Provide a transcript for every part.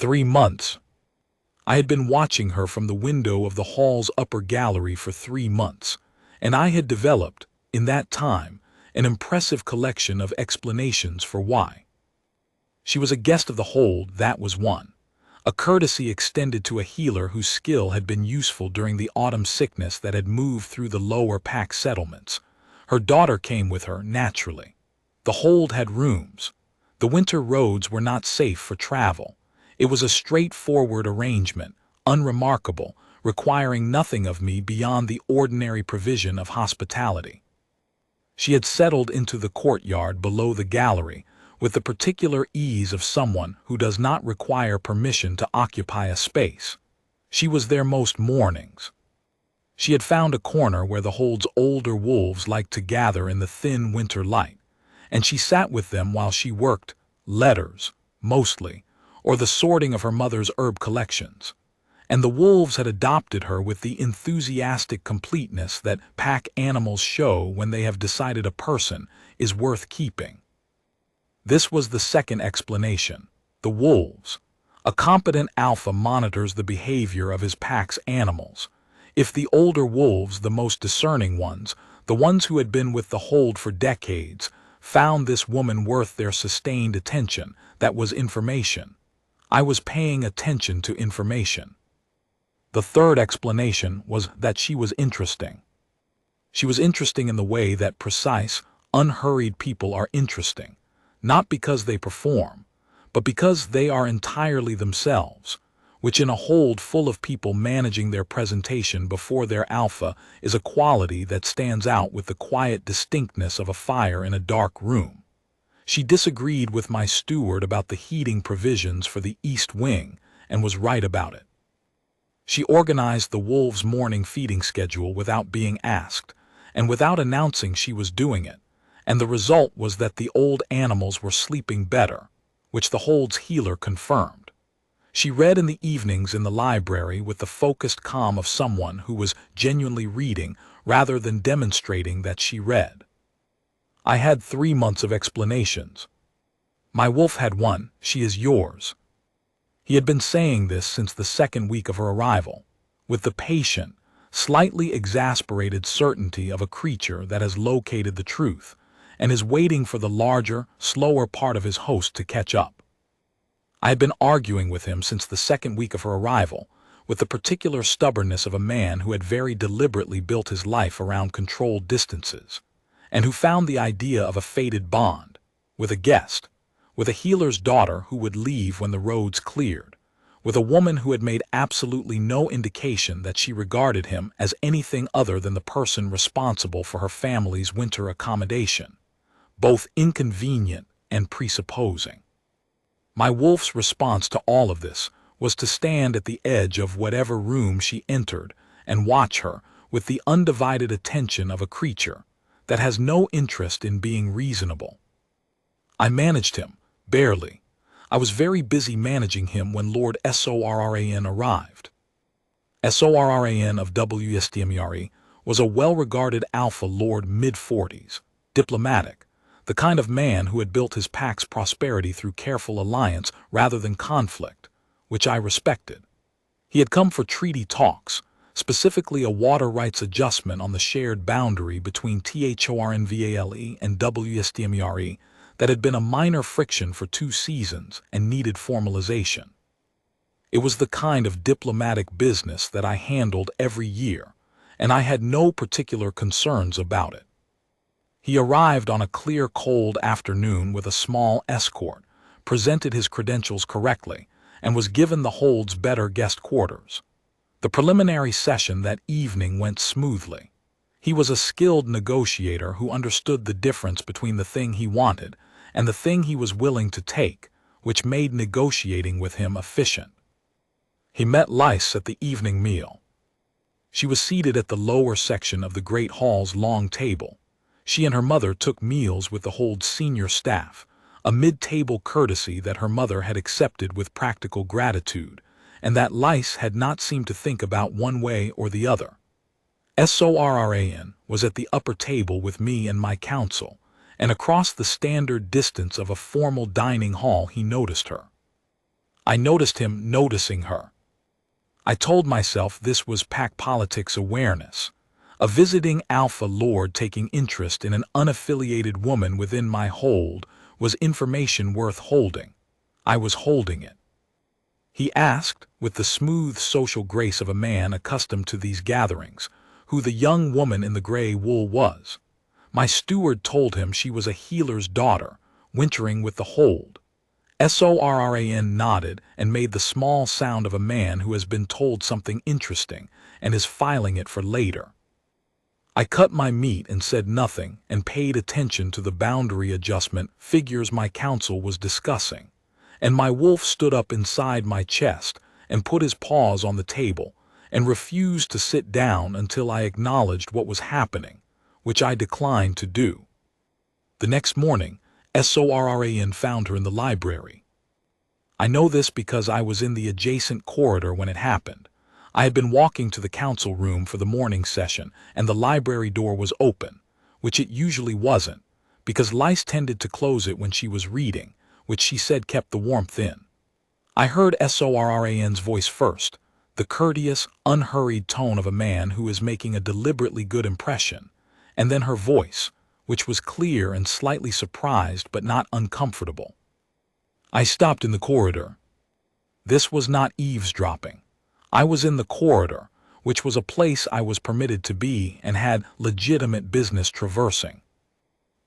3 months. I had been watching her from the window of the hall's upper gallery for 3 months, and I had developed, in that time, an impressive collection of explanations for why. She was a guest of the hold, that was one. A courtesy extended to a healer whose skill had been useful during the autumn sickness that had moved through the lower pack settlements. Her daughter came with her, naturally. The hold had rooms. The winter roads were not safe for travel. It was a straightforward arrangement, unremarkable, requiring nothing of me beyond the ordinary provision of hospitality. She had settled into the courtyard below the gallery, with the particular ease of someone who does not require permission to occupy a space. She was there most mornings. She had found a corner where the hold's older wolves liked to gather in the thin winter light, and she sat with them while she worked letters, mostly, or the sorting of her mother's herb collections. And the wolves had adopted her with the enthusiastic completeness that pack animals show when they have decided a person is worth keeping. This was the second explanation. The wolves. A competent alpha monitors the behavior of his pack's animals. If the older wolves, the most discerning ones, the ones who had been with the hold for decades, found this woman worth their sustained attention, that was information. I was paying attention to information. The third explanation was that she was interesting. She was interesting in the way that precise, unhurried people are interesting, not because they perform, but because they are entirely themselves, which in a hold full of people managing their presentation before their alpha is a quality that stands out with the quiet distinctness of a fire in a dark room. She disagreed with my steward about the heating provisions for the East Wing and was right about it. She organized the wolves' morning feeding schedule without being asked, and without announcing she was doing it, and the result was that the old animals were sleeping better, which the hold's healer confirmed. She read in the evenings in the library with the focused calm of someone who was genuinely reading rather than demonstrating that she read. I had 3 months of explanations. My wolf had one, she is yours. He had been saying this since the second week of her arrival, with the patient, slightly exasperated certainty of a creature that has located the truth and is waiting for the larger, slower part of his host to catch up. I had been arguing with him since the second week of her arrival, with the particular stubbornness of a man who had very deliberately built his life around controlled distances, and who found the idea of a fated bond, with a guest, with a healer's daughter who would leave when the roads cleared, with a woman who had made absolutely no indication that she regarded him as anything other than the person responsible for her family's winter accommodation, both inconvenient and presupposing. My wolf's response to all of this was to stand at the edge of whatever room she entered and watch her with the undivided attention of a creature that has no interest in being reasonable. I managed him, barely. I was very busy managing him when Lord Sorran arrived. Sorran of WSTMRE was a well-regarded alpha lord mid-40s, diplomatic, the kind of man who had built his pack's prosperity through careful alliance rather than conflict, which I respected. He had come for treaty talks, specifically a water rights adjustment on the shared boundary between THORNVALE and WSTMRE that had been a minor friction for 2 seasons and needed formalization. It was the kind of diplomatic business that I handled every year, and I had no particular concerns about it. He arrived on a clear, cold afternoon with a small escort, presented his credentials correctly, and was given the hold's better guest quarters. The preliminary session that evening went smoothly. He was a skilled negotiator who understood the difference between the thing he wanted and the thing he was willing to take, which made negotiating with him efficient. He met Lys at the evening meal. She was seated at the lower section of the great hall's long table. She and her mother took meals with the hold's senior staff, a mid-table courtesy that her mother had accepted with practical gratitude, and that Lys had not seemed to think about one way or the other. Sorran was at the upper table with me and my counsel, and across the standard distance of a formal dining hall he noticed her. I noticed him noticing her. I told myself this was pack politics awareness. A visiting alpha lord taking interest in an unaffiliated woman within my hold was information worth holding. I was holding it. He asked, with the smooth social grace of a man accustomed to these gatherings, who the young woman in the gray wool was. My steward told him she was a healer's daughter, wintering with the hold. Soran nodded and made the small sound of a man who has been told something interesting and is filing it for later. I cut my meat and said nothing and paid attention to the boundary adjustment figures my counsel was discussing, and my wolf stood up inside my chest and put his paws on the table and refused to sit down until I acknowledged what was happening, which I declined to do. The next morning, Soran found her in the library. I know this because I was in the adjacent corridor when it happened. I had been walking to the council room for the morning session, and the library door was open, which it usually wasn't, because Lice tended to close it when she was reading, which she said kept the warmth in. I heard Soran's voice first, the courteous, unhurried tone of a man who is making a deliberately good impression, and then her voice, which was clear and slightly surprised but not uncomfortable. I stopped in the corridor. This was not eavesdropping. I was in the corridor, which was a place I was permitted to be and had legitimate business traversing.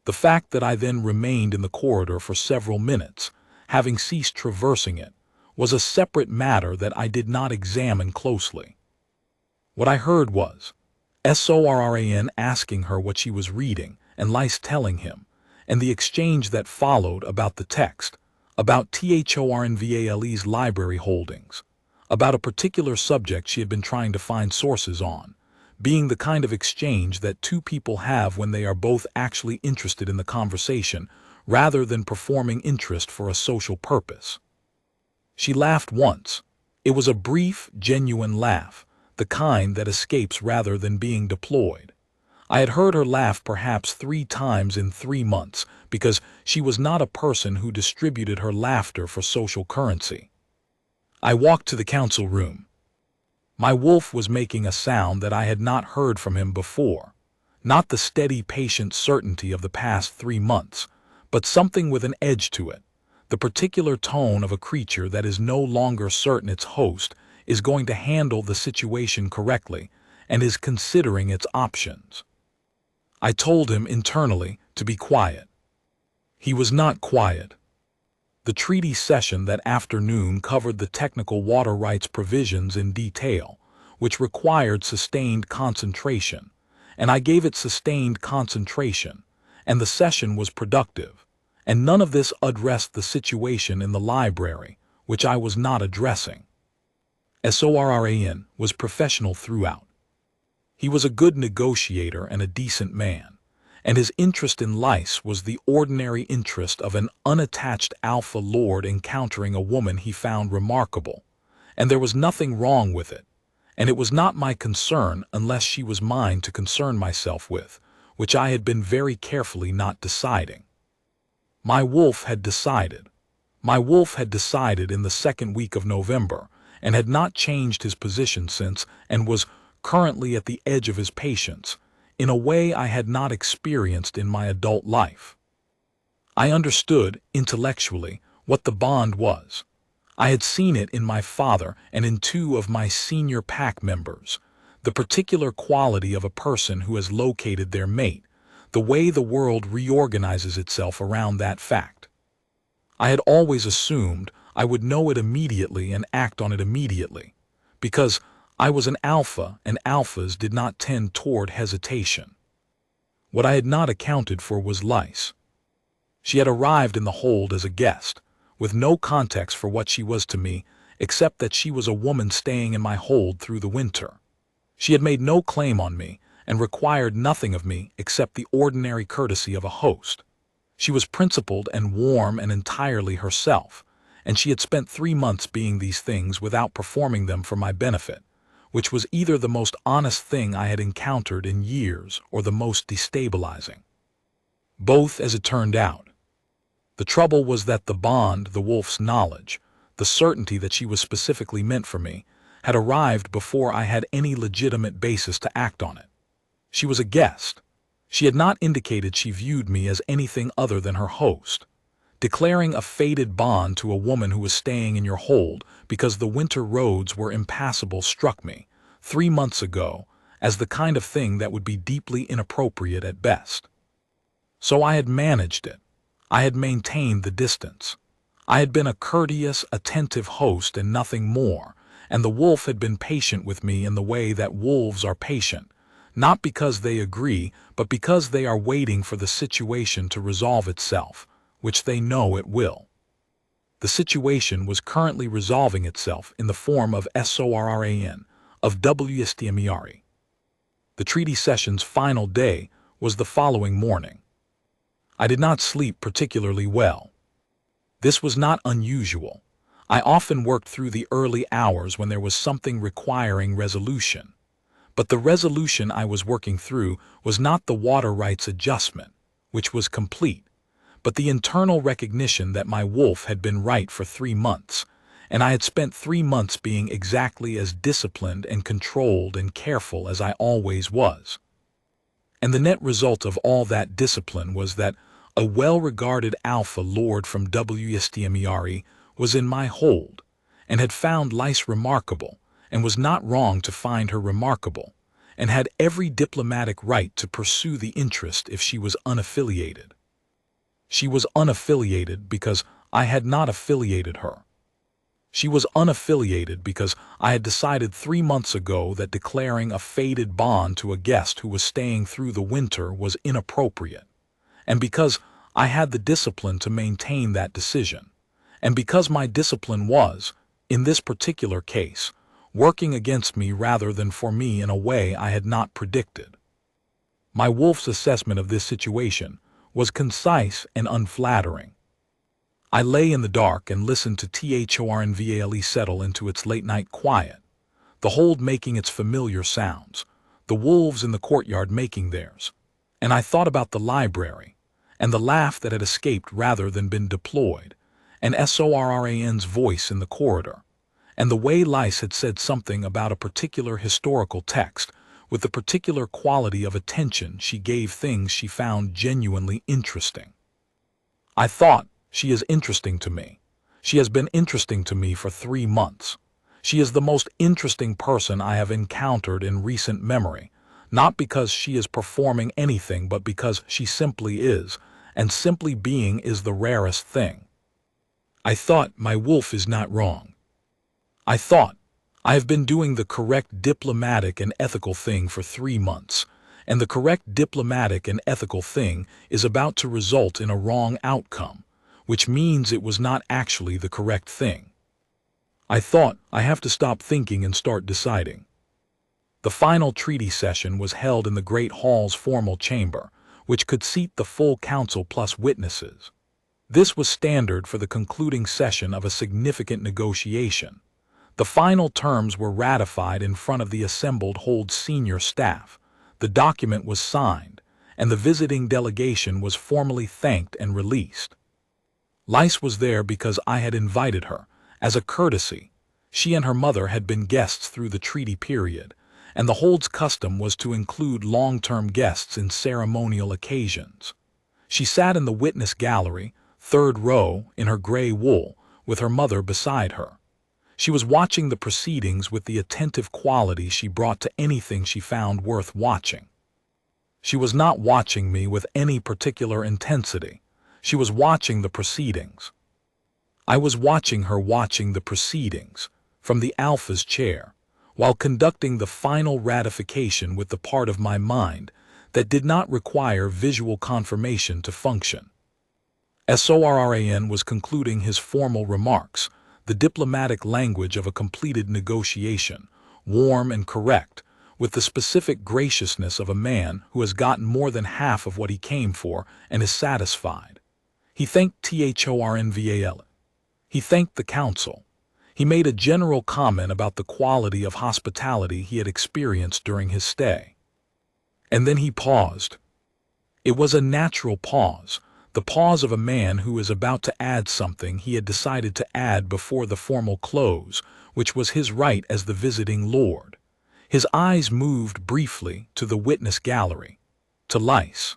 The fact that I then remained in the corridor for several minutes, having ceased traversing it, was a separate matter that I did not examine closely. What I heard was Soran asking her what she was reading and Lice telling him, and the exchange that followed about the text, about Thornvale's library holdings, about a particular subject she had been trying to find sources on, being the kind of exchange that two people have when they are both actually interested in the conversation rather than performing interest for a social purpose. She laughed once. It was a brief, genuine laugh, the kind that escapes rather than being deployed. I had heard her laugh perhaps 3 times in 3 months because she was not a person who distributed her laughter for social currency. I walked to the council room. My wolf was making a sound that I had not heard from him before, not the steady, patient certainty of the past 3 months, but something with an edge to it, the particular tone of a creature that is no longer certain its host is going to handle the situation correctly and is considering its options. I told him internally to be quiet. He was not quiet. The treaty session that afternoon covered the technical water rights provisions in detail, which required sustained concentration, and I gave it sustained concentration, and the session was productive, and none of this addressed the situation in the library, which I was not addressing. Soran was professional throughout. He was a good negotiator and a decent man, and his interest in Lice was the ordinary interest of an unattached alpha lord encountering a woman he found remarkable, and there was nothing wrong with it, and it was not my concern unless she was mine to concern myself with, which I had been very carefully not deciding. My wolf had decided. My wolf had decided in the 2nd week of November, and had not changed his position since, and was currently at the edge of his patience, in a way I had not experienced in my adult life. I understood, intellectually, what the bond was. I had seen it in my father and in 2 of my senior pack members, the particular quality of a person who has located their mate, the way the world reorganizes itself around that fact. I had always assumed I would know it immediately and act on it immediately, because I was an alpha and alphas did not tend toward hesitation. What I had not accounted for was Lice. She had arrived in the hold as a guest, with no context for what she was to me, except that she was a woman staying in my hold through the winter. She had made no claim on me and required nothing of me except the ordinary courtesy of a host. She was principled and warm and entirely herself, and she had spent 3 months being these things without performing them for my benefit, which was either the most honest thing I had encountered in years or the most destabilizing. Both, as it turned out. The trouble was that the bond, the wolf's knowledge, the certainty that she was specifically meant for me, had arrived before I had any legitimate basis to act on it. She was a guest. She had not indicated she viewed me as anything other than her host. Declaring a fated bond to a woman who was staying in your hold because the winter roads were impassable struck me, 3 months ago, as the kind of thing that would be deeply inappropriate at best. So I had managed it. I had maintained the distance. I had been a courteous, attentive host and nothing more, and the wolf had been patient with me in the way that wolves are patient, not because they agree, but because they are waiting for the situation to resolve itself, which they know it will. The situation was currently resolving itself in the form of SORRAN, of WSTMERE. The treaty session's final day was the following morning. I did not sleep particularly well. This was not unusual. I often worked through the early hours when there was something requiring resolution. But the resolution I was working through was not the water rights adjustment, which was complete, but the internal recognition that my wolf had been right for 3 months, and I had spent 3 months being exactly as disciplined and controlled and careful as I always was. And the net result of all that discipline was that a well-regarded alpha lord from WSTMERE was in my hold, and had found Lice remarkable, and was not wrong to find her remarkable, and had every diplomatic right to pursue the interest if she was unaffiliated. She was unaffiliated because I had not affiliated her. She was unaffiliated because I had decided 3 months ago that declaring a fated bond to a guest who was staying through the winter was inappropriate, and because I had the discipline to maintain that decision, and because my discipline was, in this particular case, working against me rather than for me in a way I had not predicted. My wolf's assessment of this situation was concise and unflattering. I lay in the dark and listened to THORNVALE settle into its late-night quiet, the hold making its familiar sounds, the wolves in the courtyard making theirs, and I thought about the library, and the laugh that had escaped rather than been deployed, and SORRAN's voice in the corridor, and the way Lice had said something about a particular historical text with the particular quality of attention she gave things she found genuinely interesting. I thought, she is interesting to me. She has been interesting to me for 3 months. She is the most interesting person I have encountered in recent memory, not because she is performing anything but because she simply is, and simply being is the rarest thing. I thought, my wolf is not wrong. I thought, I have been doing the correct diplomatic and ethical thing for 3 months, and the correct diplomatic and ethical thing is about to result in a wrong outcome, which means it was not actually the correct thing. I thought, I have to stop thinking and start deciding. The final treaty session was held in the Great Hall's formal chamber, which could seat the full council plus witnesses. This was standard for the concluding session of a significant negotiation. The final terms were ratified in front of the assembled Hold's senior staff. The document was signed, and the visiting delegation was formally thanked and released. Lice was there because I had invited her. As a courtesy, she and her mother had been guests through the treaty period, and the Hold's custom was to include long-term guests in ceremonial occasions. She sat in the witness gallery, 3rd row, in her gray wool, with her mother beside her. She was watching the proceedings with the attentive quality she brought to anything she found worth watching. She was not watching me with any particular intensity. She was watching the proceedings. I was watching her watching the proceedings, from the Alpha's chair, while conducting the final ratification with the part of my mind that did not require visual confirmation to function. SORRAN was concluding his formal remarks, the diplomatic language of a completed negotiation, warm and correct, with the specific graciousness of a man who has gotten more than half of what he came for and is satisfied. He thanked THORNVALE. He thanked the council. He made a general comment about the quality of hospitality he had experienced during his stay. And then he paused. It was a natural pause, the pause of a man who is about to add something he had decided to add before the formal close, which was his right as the visiting lord. His eyes moved briefly to the witness gallery, to Lys.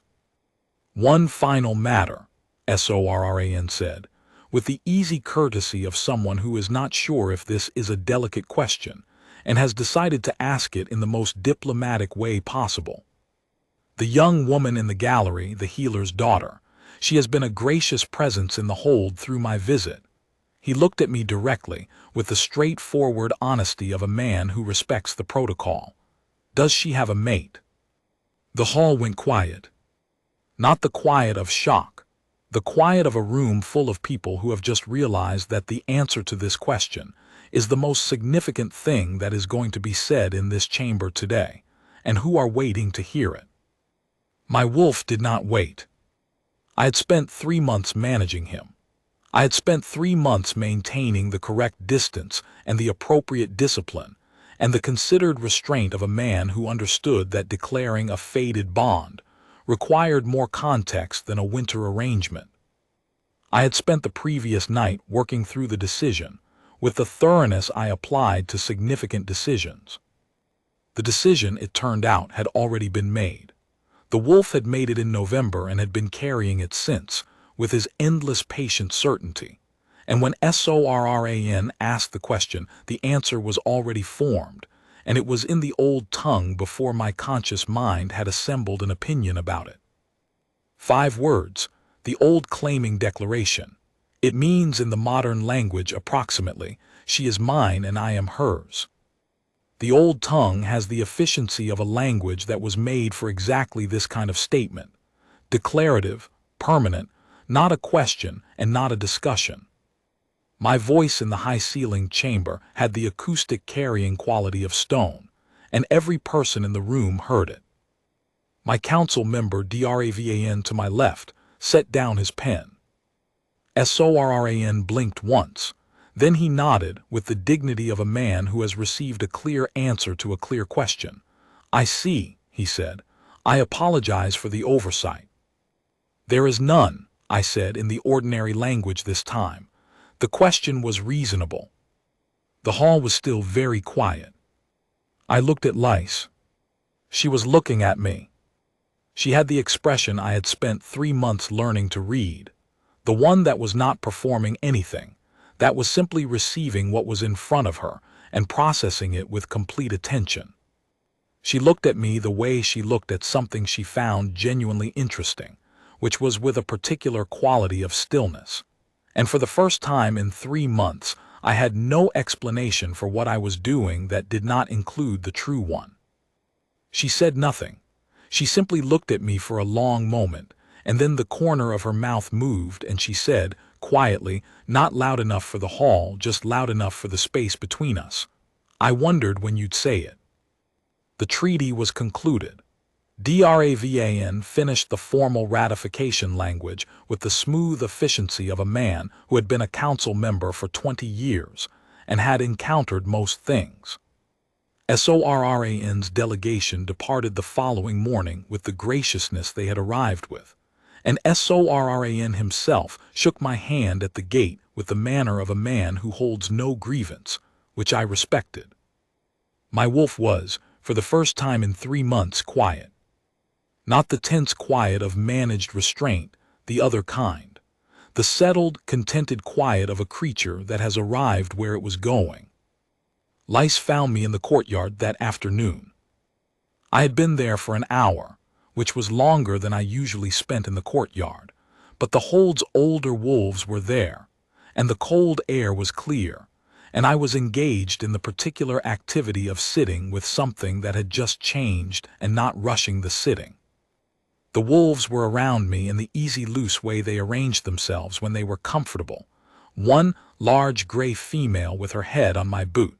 "One final matter," Sorran said, with the easy courtesy of someone who is not sure if this is a delicate question and has decided to ask it in the most diplomatic way possible. "The young woman in the gallery, the healer's daughter, she has been a gracious presence in the hold through my visit." He looked at me directly, with the straightforward honesty of a man who respects the protocol. "Does she have a mate?" The hall went quiet. Not the quiet of shock, the quiet of a room full of people who have just realized that the answer to this question is the most significant thing that is going to be said in this chamber today, and who are waiting to hear it. My wolf did not wait. I had spent 3 months managing him. I had spent 3 months maintaining the correct distance and the appropriate discipline and the considered restraint of a man who understood that declaring a fated bond required more context than a winter arrangement. I had spent the previous night working through the decision with the thoroughness I applied to significant decisions. The decision, it turned out, had already been made. The wolf had made it in November and had been carrying it since, with his endless patient certainty. And when Sorran asked the question, the answer was already formed, and it was in the old tongue before my conscious mind had assembled an opinion about it. 5 words, the old claiming declaration. It means in the modern language approximately, "She is mine and I am hers." The old tongue has the efficiency of a language that was made for exactly this kind of statement. Declarative, permanent, not a question and not a discussion. My voice in the high-ceilinged chamber had the acoustic carrying quality of stone, and every person in the room heard it. My council member Dravan to my left set down his pen. Sorran blinked once. Then he nodded with the dignity of a man who has received a clear answer to a clear question. "I see," he said. "I apologize for the oversight." "There is none," I said in the ordinary language this time. The question was reasonable. The hall was still very quiet. I looked at Lys. She was looking at me. She had the expression I had spent 3 months learning to read, the one that was not performing anything, that was simply receiving what was in front of her and processing it with complete attention. She looked at me the way she looked at something she found genuinely interesting, which was with a particular quality of stillness. And for the first time in 3 months, I had no explanation for what I was doing that did not include the true one. She said nothing. She simply looked at me for a long moment, and then the corner of her mouth moved and she said, quietly, not loud enough for the hall, just loud enough for the space between us, "I wondered when you'd say it." The treaty was concluded. Dravan finished the formal ratification language with the smooth efficiency of a man who had been a council member for 20 years and had encountered most things. Sorran's delegation departed the following morning with the graciousness they had arrived with, and Sorran himself shook my hand at the gate with the manner of a man who holds no grievance, which I respected. My wolf was, for the first time in 3 months, quiet. Not the tense quiet of managed restraint, the other kind. The settled, contented quiet of a creature that has arrived where it was going. Lys found me in the courtyard that afternoon. I had been there for an hour, which was longer than I usually spent in the courtyard, but the hold's older wolves were there, and the cold air was clear, and I was engaged in the particular activity of sitting with something that had just changed and not rushing the sitting. The wolves were around me in the easy, loose way they arranged themselves when they were comfortable. One large gray female with her head on my boot,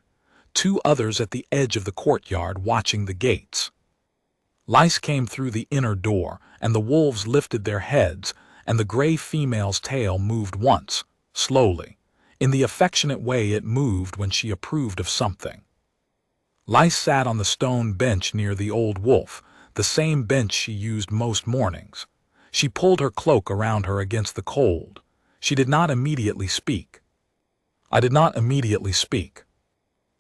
2 others at the edge of the courtyard watching the gates. Lys came through the inner door, and the wolves lifted their heads, and the gray female's tail moved once, slowly, in the affectionate way it moved when she approved of something. Lys sat on the stone bench near the old wolf, the same bench she used most mornings. She pulled her cloak around her against the cold. She did not immediately speak. I did not immediately speak.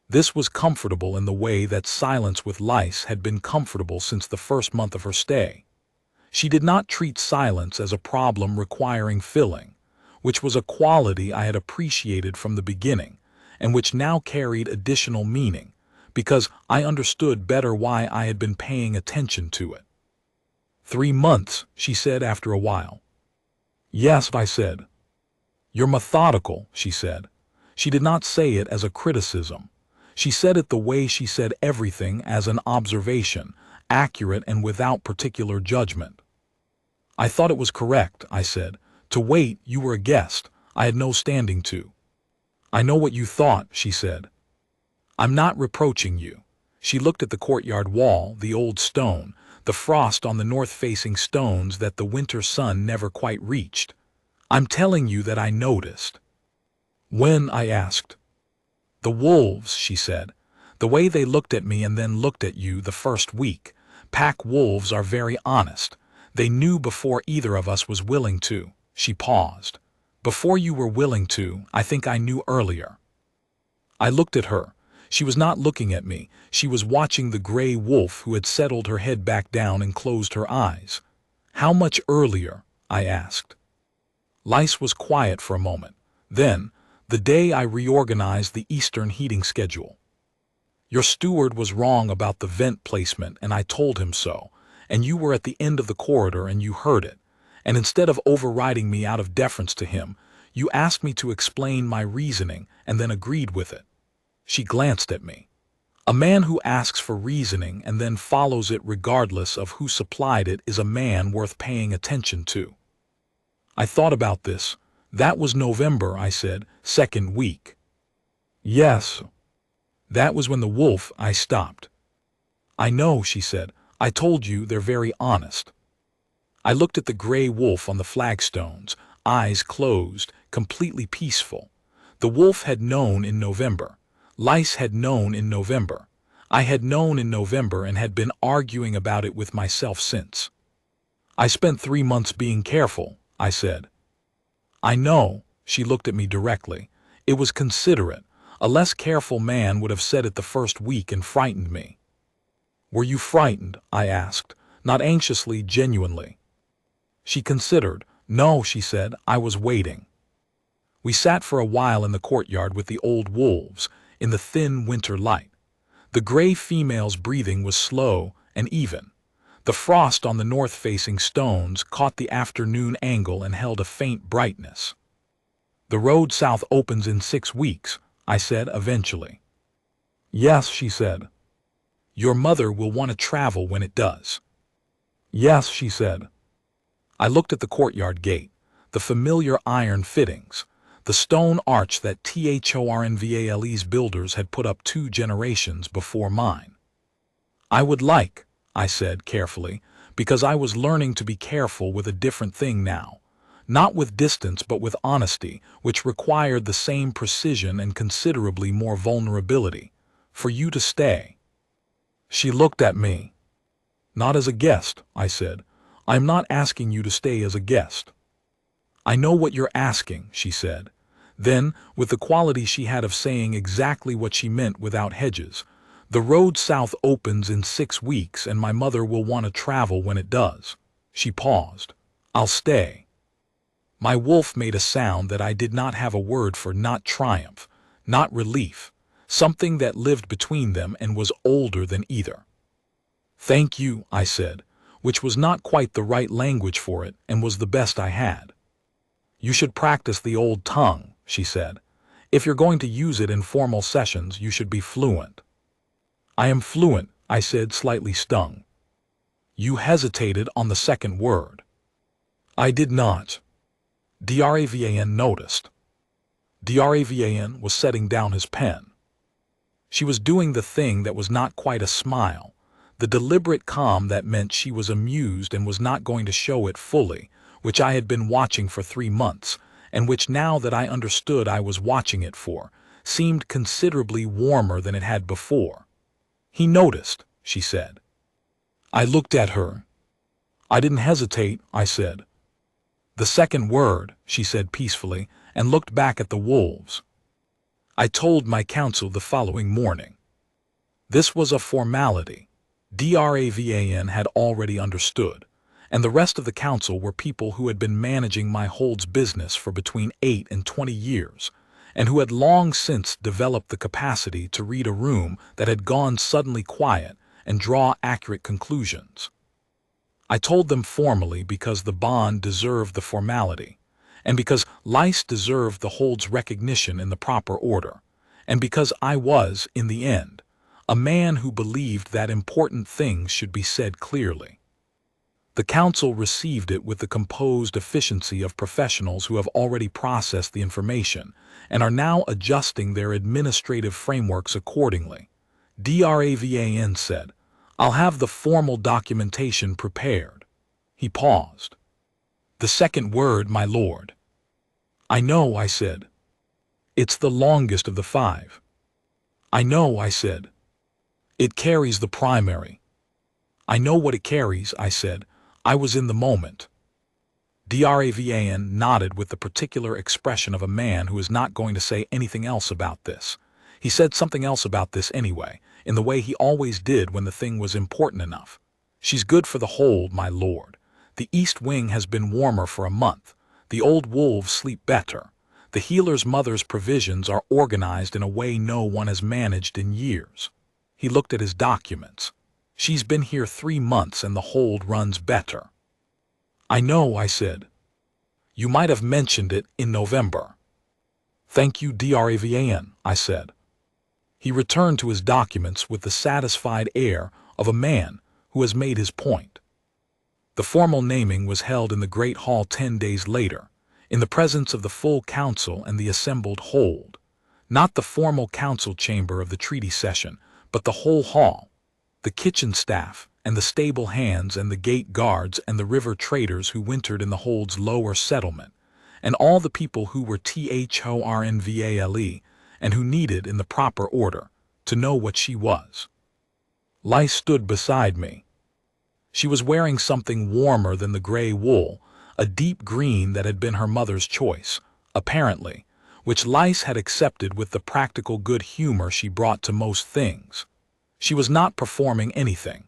This was comfortable in the way that silence with Lise had been comfortable since the first month of her stay. She did not treat silence as a problem requiring filling, which was a quality I had appreciated from the beginning, and which now carried additional meaning, because I understood better why I had been paying attention to it. 3 months, she said after a while. Yes, I said. You're methodical, she said. She did not say it as a criticism. She said it the way she said everything, as an observation, accurate and without particular judgment. I thought it was correct, I said. To wait, you were a guest. I had no standing to. I know what you thought, she said. I'm not reproaching you. She looked at the courtyard wall, the old stone, the frost on the north-facing stones that the winter sun never quite reached. I'm telling you that I noticed. When? I asked. The wolves, she said. The way they looked at me and then looked at you the first week. Pack wolves are very honest. They knew before either of us was willing to. She paused. Before you were willing to, I think I knew earlier. I looked at her. She was not looking at me. She was watching the gray wolf who had settled her head back down and closed her eyes. How much earlier? I asked. Lise was quiet for a moment. Then, the day I reorganized the Eastern heating schedule. Your steward was wrong about the vent placement, and I told him so, and you were at the end of the corridor and you heard it, and instead of overriding me out of deference to him, you asked me to explain my reasoning and then agreed with it. She glanced at me. A man who asks for reasoning and then follows it regardless of who supplied it is a man worth paying attention to. I thought about this. That was November, I said, 2nd week. Yes. That was when the wolf, I stopped. I know, she said. I told you they're very honest. I looked at the gray wolf on the flagstones, eyes closed, completely peaceful. The wolf had known in November. Lise had known in November. I had known in November and had been arguing about it with myself since. I spent 3 months being careful, I said. I know, she looked at me directly. It was considerate. A less careful man would have said it the first week and frightened me. Were you frightened? I asked, not anxiously, genuinely. She considered. No, she said, I was waiting. We sat for a while in the courtyard with the old wolves, in the thin winter light. The gray female's breathing was slow and even. The frost on the north-facing stones caught the afternoon angle and held a faint brightness. The road south opens in 6 weeks, I said eventually. Yes, she said. Your mother will want to travel when it does. Yes, she said. I looked at the courtyard gate, the familiar iron fittings, the stone arch that Thornvale's builders had put up 2 generations before mine. I would like, I said carefully, because I was learning to be careful with a different thing now, not with distance but with honesty, which required the same precision and considerably more vulnerability, for you to stay. She looked at me. Not as a guest, I said. I'm not asking you to stay as a guest. I know what you're asking, she said. Then, with the quality she had of saying exactly what she meant without hedges, the road south opens in 6 weeks and my mother will want to travel when it does. She paused. I'll stay. My wolf made a sound that I did not have a word for, not triumph, not relief, something that lived between them and was older than either. Thank you, I said, which was not quite the right language for it and was the best I had. You should practice the old tongue, she said. If you're going to use it in formal sessions, you should be fluent. I am fluent, I said, slightly stung. You hesitated on the second word. I did not. Dravan noticed. Dravan was setting down his pen. She was doing the thing that was not quite a smile, the deliberate calm that meant she was amused and was not going to show it fully, which I had been watching for 3 months, and which now that I understood I was watching it for, seemed considerably warmer than it had before. He noticed, she said. I looked at her. I didn't hesitate, I said. The second word, she said peacefully, and looked back at the wolves. I told my counsel the following morning. This was a formality. Dravan had already understood, and the rest of the council were people who had been managing my hold's business for between 8 and 20 years, and who had long since developed the capacity to read a room that had gone suddenly quiet and draw accurate conclusions. I told them formally because the bond deserved the formality, and because Lice deserved the hold's recognition in the proper order, and because I was, in the end, a man who believed that important things should be said clearly. The council received it with the composed efficiency of professionals who have already processed the information and are now adjusting their administrative frameworks accordingly. Dravan said, I'll have the formal documentation prepared. He paused. The second word, my lord. I know, I said. It's the longest of the 5. I know, I said. It carries the primary. I know what it carries, I said. I was in the moment. Dravan nodded with the particular expression of a man who is not going to say anything else about this. He said something else about this anyway, in the way he always did when the thing was important enough. She's good for the hold, my lord. The east wing has been warmer for a month. The old wolves sleep better. The healer's mother's provisions are organized in a way no one has managed in years. He looked at his documents. She's been here 3 months and the hold runs better. I know, I said. You might have mentioned it in November. Thank you, Dravan, I said. He returned to his documents with the satisfied air of a man who has made his point. The formal naming was held in the Great Hall 10 days later, in the presence of the full council and the assembled hold, not the formal council chamber of the treaty session, but the whole hall, the kitchen staff and the stable hands and the gate guards and the river traders who wintered in the hold's lower settlement, and all the people who were thornvale and who needed, in the proper order, to know what she was. Lice stood beside me. She was wearing something warmer than the gray wool, a deep green that had been her mother's choice, apparently, which Lice had accepted with the practical good humor she brought to most things. She was not performing anything.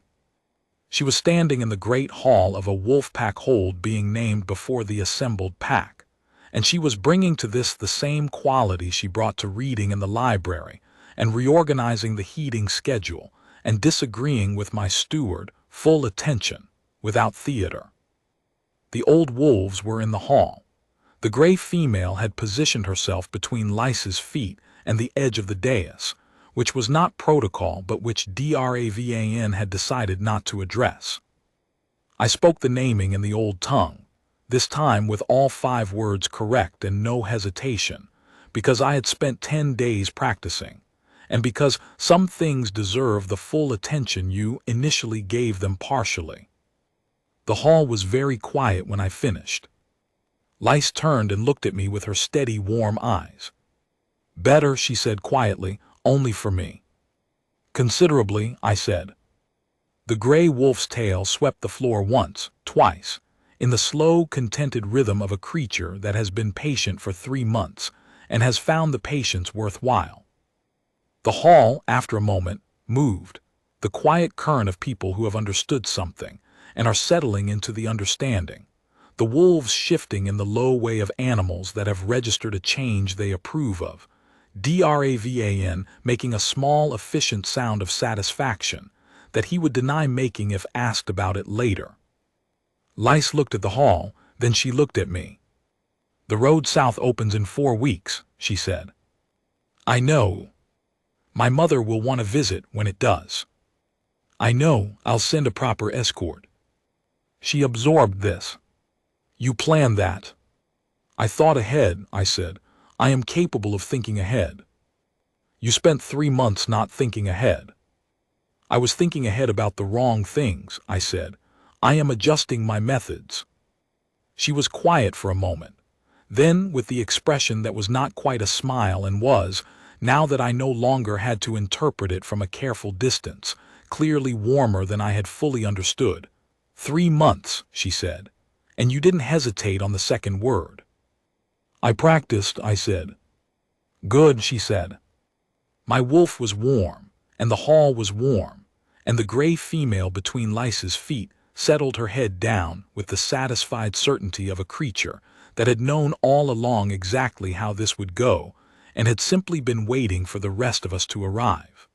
She was standing in the great hall of a wolf-pack hold being named before the assembled pack, and she was bringing to this the same quality she brought to reading in the library and reorganizing the heating schedule and disagreeing with my steward, full attention, without theater. The old wolves were in the hall. The gray female had positioned herself between Lice's feet and the edge of the dais, which was not protocol but which Dravan had decided not to address. I spoke the naming in the old tongue, this time with all 5 words correct and no hesitation, because I had spent 10 days practicing, and because some things deserve the full attention you initially gave them partially. The hall was very quiet when I finished. Lice turned and looked at me with her steady, warm eyes. Better, she said quietly, only for me. Considerably, I said. The gray wolf's tail swept the floor once, twice, in the slow, contented rhythm of a creature that has been patient for 3 months and has found the patience worthwhile. The hall, after a moment, moved, the quiet current of people who have understood something and are settling into the understanding, the wolves shifting in the low way of animals that have registered a change they approve of, Dravan making a small, efficient sound of satisfaction that he would deny making if asked about it later. Lice looked at the hall, then she looked at me. The road south opens in 4 weeks, she said. I know. My mother will want to visit when it does. I know, I'll send a proper escort. She absorbed this. You planned that. I thought ahead, I said. I am capable of thinking ahead. You spent 3 months not thinking ahead. I was thinking ahead about the wrong things, I said. I am adjusting my methods. She was quiet for a moment. Then, with the expression that was not quite a smile and was, now that I no longer had to interpret it from a careful distance, clearly warmer than I had fully understood. 3 months, she said, and you didn't hesitate on the second word. I practiced, I said. Good, she said. My wolf was warm, and the hall was warm, and the gray female between Lice's feet settled her head down with the satisfied certainty of a creature that had known all along exactly how this would go and had simply been waiting for the rest of us to arrive.